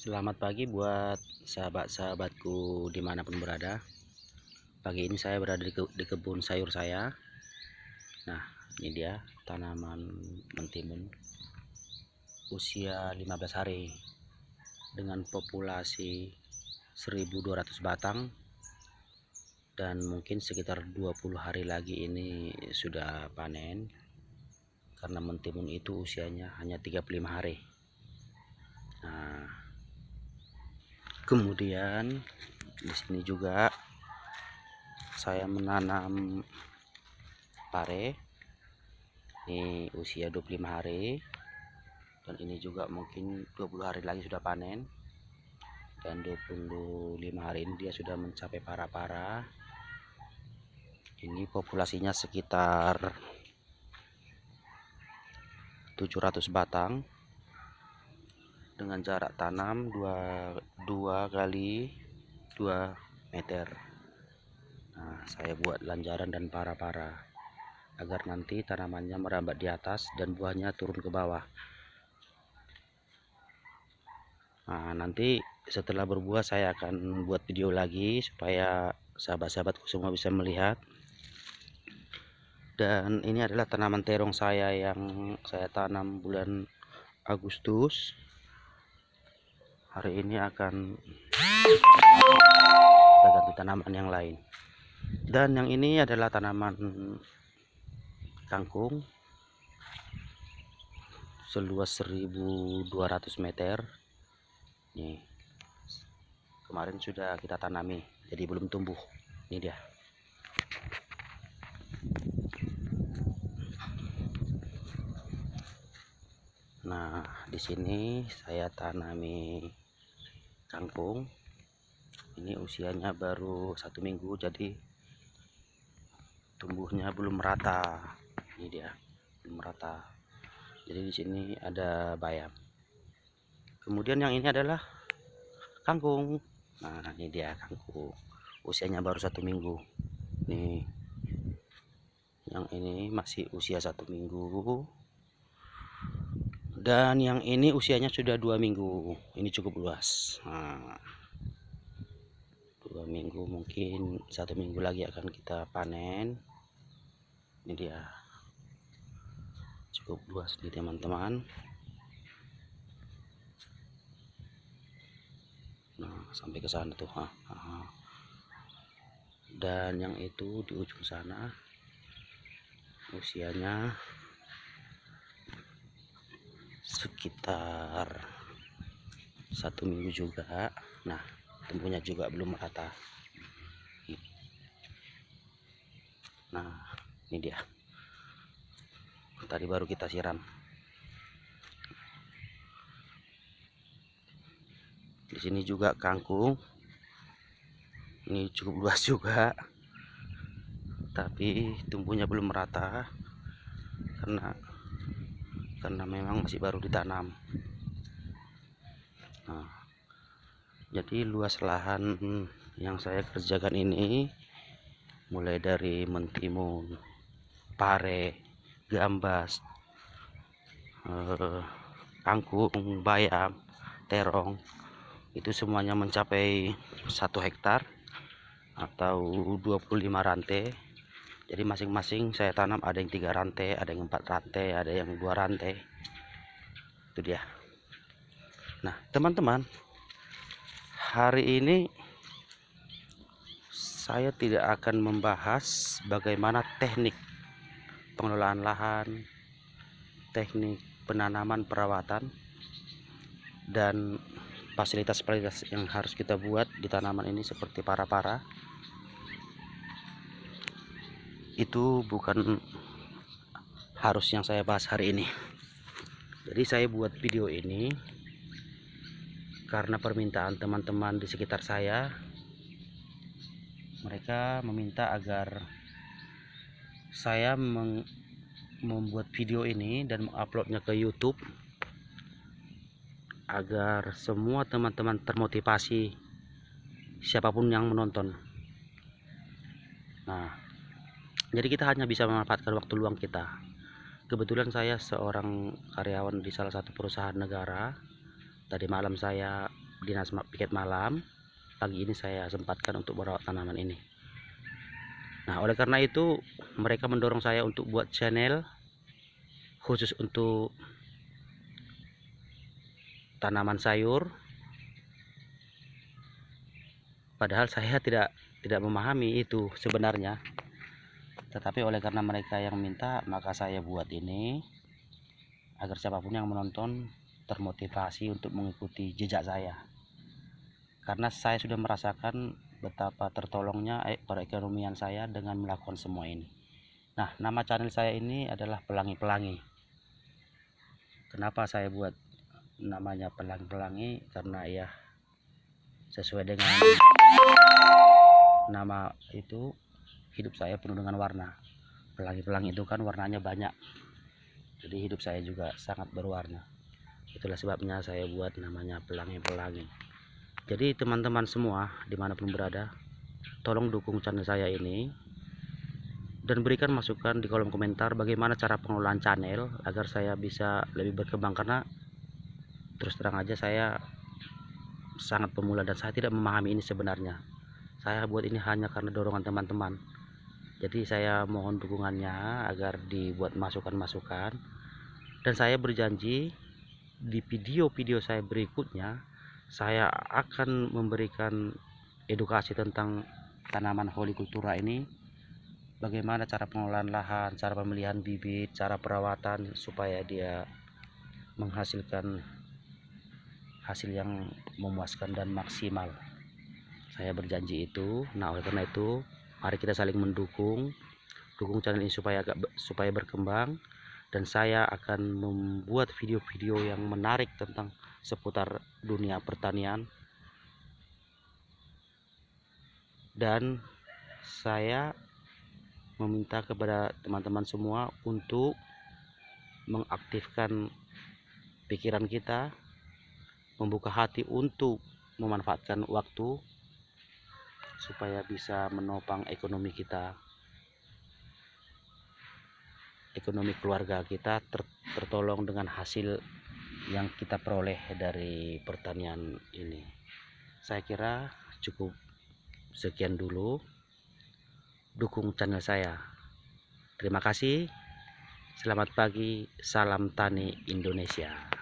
Selamat pagi buat sahabat-sahabatku dimanapun berada. Pagi ini saya berada di kebun sayur saya. Nah, ini dia tanaman mentimun usia 15 hari dengan populasi 1.200 batang, dan mungkin sekitar 20 hari lagi ini sudah panen, karena mentimun itu usianya hanya 35 hari. Nah, kemudian di sini juga saya menanam pare. Ini usia 25 hari, dan ini juga mungkin 20 hari lagi sudah panen, dan 25 hari ini dia sudah mencapai para-para. Ini populasinya sekitar 700 batang dengan jarak tanam 2 kali 2 meter. Nah, saya buat lanjaran dan para-para agar nanti tanamannya merambat di atas dan buahnya turun ke bawah. Nah, nanti setelah berbuah saya akan buat video lagi supaya sahabat-sahabatku semua bisa melihat. Dan ini adalah tanaman terong saya yang saya tanam bulan Agustus. Hari ini akan kita ganti tanaman yang lain. Dan yang ini adalah tanaman kangkung seluas 1.200 meter. Nih, kemarin sudah kita tanami, jadi belum tumbuh. Ini dia. Nah, di sini saya tanami kangkung. Ini usianya baru 1 minggu, jadi tumbuhnya belum merata. Ini dia, belum merata. Jadi di sini ada bayam. Kemudian yang ini adalah kangkung. Nah, ini dia kangkung. Usianya baru 1 minggu. Nih, yang ini masih usia 1 minggu. Dan yang ini usianya sudah 2 minggu. Ini cukup luas. Nah, 2 minggu, mungkin 1 minggu lagi akan kita panen. Ini dia, cukup luas nih teman-teman. Nah, sampai ke sana tuh. Dan yang itu di ujung sana usianya sekitar 1 minggu juga. Nah, tumbuhnya juga belum merata. Nah, ini dia, tadi baru kita siram. Di sini juga kangkung, ini cukup luas juga, tapi tumbuhnya belum merata karena memang masih baru ditanam. Nah, jadi luas lahan yang saya kerjakan ini mulai dari mentimun, pare, gambas, kangkung, bayam, terong, itu semuanya mencapai 1 hektar atau 25 rantai. Jadi masing-masing saya tanam ada yang 3 rantai, ada yang 4 rantai, ada yang 2 rantai. Itu dia. Nah, teman-teman, hari ini saya tidak akan membahas bagaimana teknik pengelolaan lahan, teknik penanaman, perawatan, dan fasilitas-fasilitas yang harus kita buat di tanaman ini seperti para-para. Itu bukan harus yang saya bahas hari ini. Jadi saya buat video ini karena permintaan teman-teman di sekitar saya. Mereka meminta agar saya membuat video ini dan menguploadnya ke YouTube agar semua teman-teman termotivasi, siapapun yang menonton. Nah, jadi kita hanya bisa memanfaatkan waktu luang kita. Kebetulan saya seorang karyawan di salah satu perusahaan negara. Tadi malam saya dinas piket malam. Pagi ini saya sempatkan untuk merawat tanaman ini. Nah, oleh karena itu mereka mendorong saya untuk buat channel khusus untuk tanaman sayur. Padahal saya tidak memahami itu sebenarnya. Tetapi oleh karena mereka yang minta, maka saya buat ini agar siapapun yang menonton termotivasi untuk mengikuti jejak saya. Karena saya sudah merasakan betapa tertolongnya perekonomian saya dengan melakukan semua ini. Nah, nama channel saya ini adalah Pelangi-Pelangi. Kenapa saya buat namanya Pelangi-Pelangi? Karena ya sesuai dengan nama itu, hidup saya penuh dengan warna. Pelangi-pelangi itu kan warnanya banyak, jadi hidup saya juga sangat berwarna. Itulah sebabnya saya buat namanya Pelangi-Pelangi. Jadi teman-teman semua dimanapun berada, tolong dukung channel saya ini dan berikan masukan di kolom komentar bagaimana cara pengelolaan channel agar saya bisa lebih berkembang. Karena terus terang aja saya sangat pemula dan saya tidak memahami ini sebenarnya. Saya buat ini hanya karena dorongan teman-teman. Jadi saya mohon dukungannya agar dibuat masukan-masukan, dan saya berjanji di video-video saya berikutnya saya akan memberikan edukasi tentang tanaman hortikultura ini, bagaimana cara pengelolaan lahan, cara pemilihan bibit, cara perawatan supaya dia menghasilkan hasil yang memuaskan dan maksimal. Saya berjanji itu. Nah, oleh karena itu mari kita saling dukung channel ini supaya berkembang, dan saya akan membuat video-video yang menarik tentang seputar dunia pertanian. Dan saya meminta kepada teman-teman semua untuk mengaktifkan pikiran kita, membuka hati untuk memanfaatkan waktu supaya bisa menopang ekonomi kita, ekonomi keluarga kita tertolong dengan hasil yang kita peroleh dari pertanian ini. Saya kira cukup sekian dulu. Dukung channel saya. Terima kasih. Selamat pagi, salam tani Indonesia.